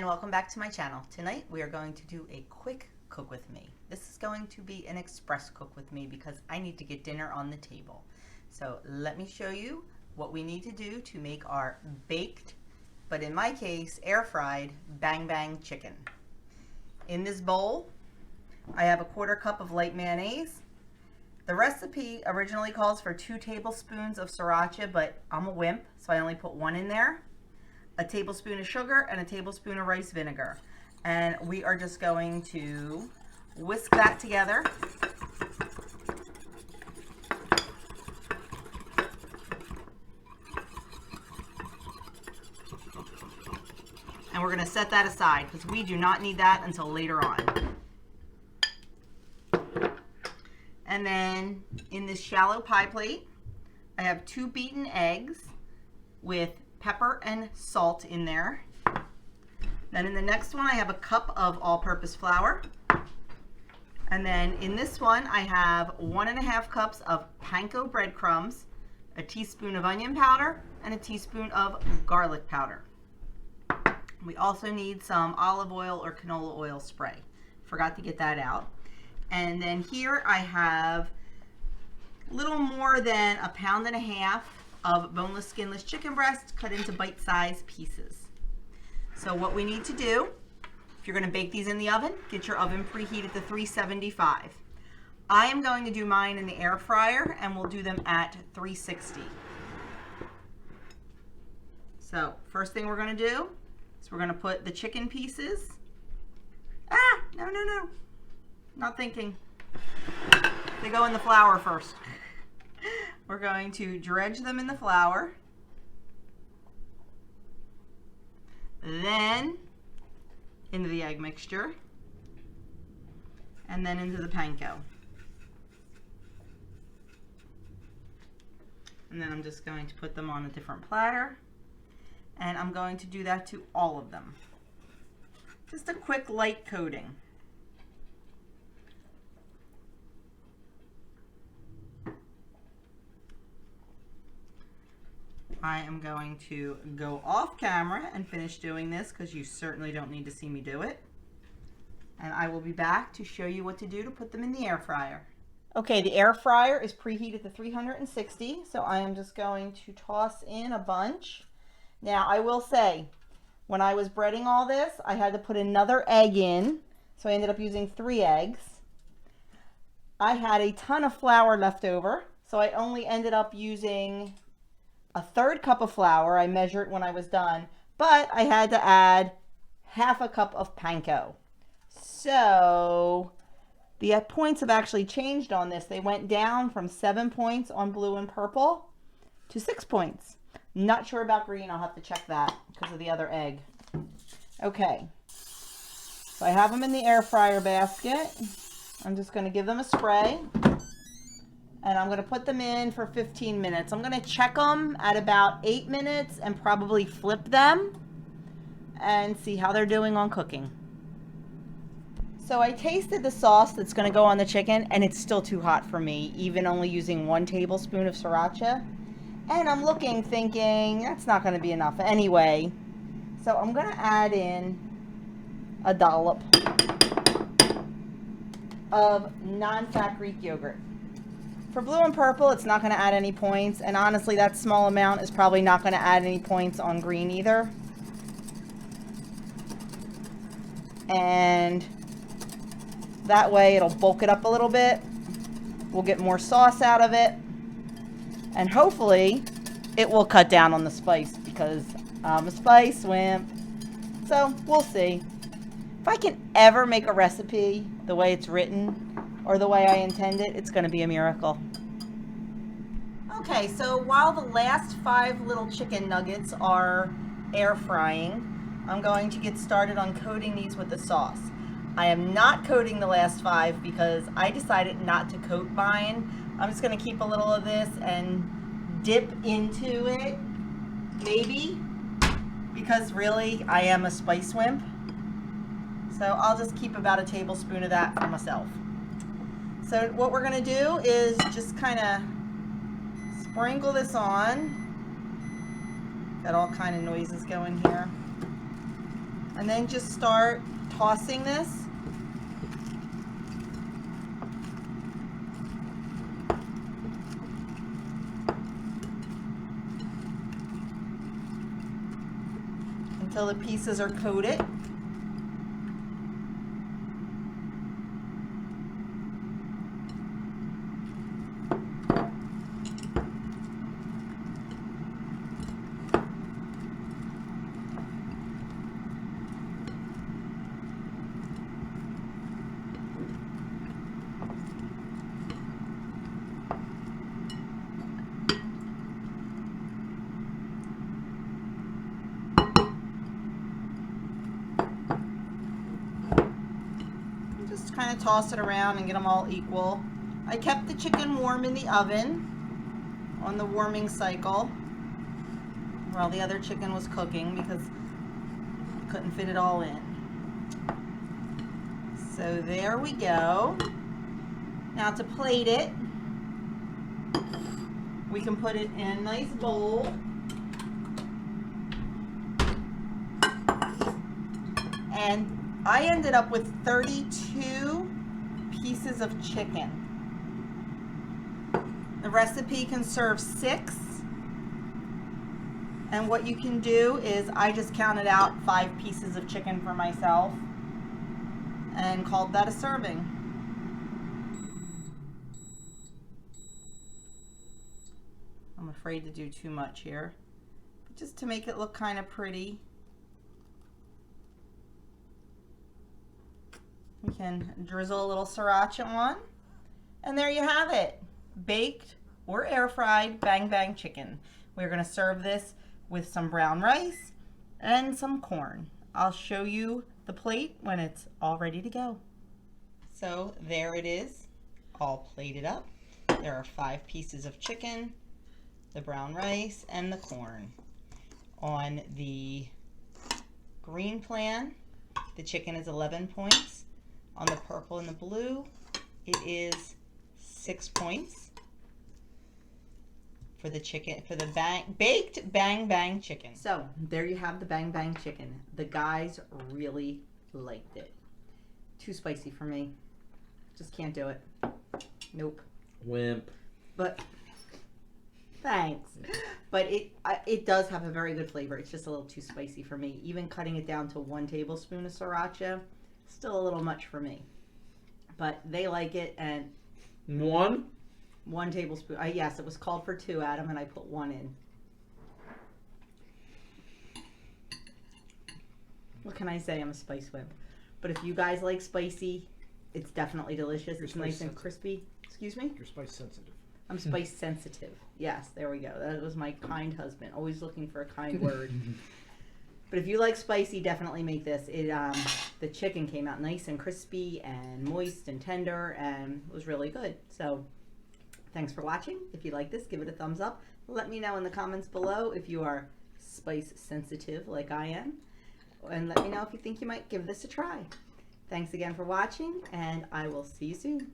welcome back to my channel. Tonight we are going to do a quick cook with me. This is going to be an express cook with me because I need to get dinner on the table. So let me show you what we need to do to make our baked, but in my case air fried, bang bang chicken. In this bowl I have a 1/4 cup of light mayonnaise. The recipe originally calls for 2 tablespoons of sriracha, but I'm a wimp, so I only put 1 in there. A tablespoon of sugar and a tablespoon of rice vinegar. And we are just going to whisk that together. And we're going to set that aside because we do not need that until later on. And then in this shallow pie plate, I have 2 beaten eggs with pepper and salt in there. Then in the next one, I have a cup of all-purpose flour. And then in this one, I have 1½ cups of panko breadcrumbs, a teaspoon of onion powder, and a teaspoon of garlic powder. We also need some olive oil or canola oil spray. Forgot to get that out. And then here I have a little more than 1.5 pounds of boneless, skinless chicken breast cut into bite-sized pieces. So what we need to do, if you're going to bake these in the oven, get your oven preheated to 375. I am going to do mine in the air fryer, and we'll do them at 360. So first thing we're going to do is we're going to put the chicken pieces. No. Not thinking. They go in the flour first. We're going to dredge them in the flour. Then into the egg mixture. And then into the panko. And then I'm just going to put them on a different platter. And I'm going to do that to all of them. Just a quick light coating. I am going to go off camera and finish doing this because you certainly don't need to see me do it. And I will be back to show you what to do to put them in the air fryer. Okay, the air fryer is preheated to 360, so I am just going to toss in a bunch. Now, I will say, when I was breading all this, I had to put another egg in, so I ended up using 3 eggs. I had a ton of flour left over, so I only ended up using a 1/3 cup of flour. I measured when I was done, but I had to add 1/2 cup of panko. So the points have actually changed on this. They went down from 7 points on blue and purple to 6 points. Not sure about green. I'll have to check that because of the other egg. Okay, so I have them in the air fryer basket. I'm just going to give them a spray. And I'm going to put them in for 15 minutes. I'm going to check them at about 8 minutes and probably flip them and see how they're doing on cooking. So I tasted the sauce that's going to go on the chicken, and it's still too hot for me, even only using 1 tablespoon of sriracha. And I'm looking, thinking, that's not going to be enough anyway. So I'm going to add in a dollop of non-fat Greek yogurt. For blue and purple, it's not going to add any points, and honestly, that small amount is probably not going to add any points on green either. And that way, it'll bulk it up a little bit. We'll get more sauce out of it, and hopefully, it will cut down on the spice because I'm a spice wimp. So, we'll see. If I can ever make a recipe the way it's written, or the way I intend it, it's going to be a miracle. Okay, so while the last 5 little chicken nuggets are air frying, I'm going to get started on coating these with the sauce. I am not coating the last 5 because I decided not to coat mine. I'm just going to keep a little of this and dip into it, maybe, because really I am a spice wimp. So I'll just keep about a tablespoon of that for myself. So what we're going to do is just kind of sprinkle this on. Got all kind of noises going here. And then just start tossing this. Until the pieces are coated. Just kind of toss it around and get them all equal. I kept the chicken warm in the oven on the warming cycle while the other chicken was cooking because I couldn't fit it all in. So there we go. Now to plate it, we can put it in a nice bowl. And I ended up with 32 pieces of chicken. The recipe can serve 6. And what you can do is I just counted out 5 pieces of chicken for myself and called that a serving. I'm afraid to do too much here, but just to make it look kind of pretty. We can drizzle a little sriracha on, and there you have it. Baked or air fried bang bang chicken. We're going to serve this with some brown rice and some corn. I'll show you the plate when it's all ready to go. So there it is, all plated up. There are 5 pieces of chicken, the brown rice, and the corn. On the green plan, the chicken is 11 points. On the purple and the blue, it is 6 points for the chicken, for the baked bang bang chicken. So there you have the bang bang chicken. The guys really liked it. Too spicy for me. Just can't do it. Nope. Wimp. But thanks. But it does have a very good flavor. It's just a little too spicy for me. Even cutting it down to 1 tablespoon of sriracha, still a little much for me. But they like it, and 1 tablespoon. Yes, it was called for 2, Adam, and I put 1 in. What can I say? I'm a spice wimp. But if you guys like spicy, it's definitely delicious. It's nice and crispy. Excuse me? You're spice sensitive. I'm spice sensitive. Yes, there we go. That was my kind husband. Always looking for a kind word. But if you like spicy, definitely make this. The chicken came out nice and crispy and moist and tender and was really good. So thanks for watching. If you like this, give it a thumbs up. Let me know in the comments below if you are spice sensitive like I am. And let me know if you think you might give this a try. Thanks again for watching, and I will see you soon.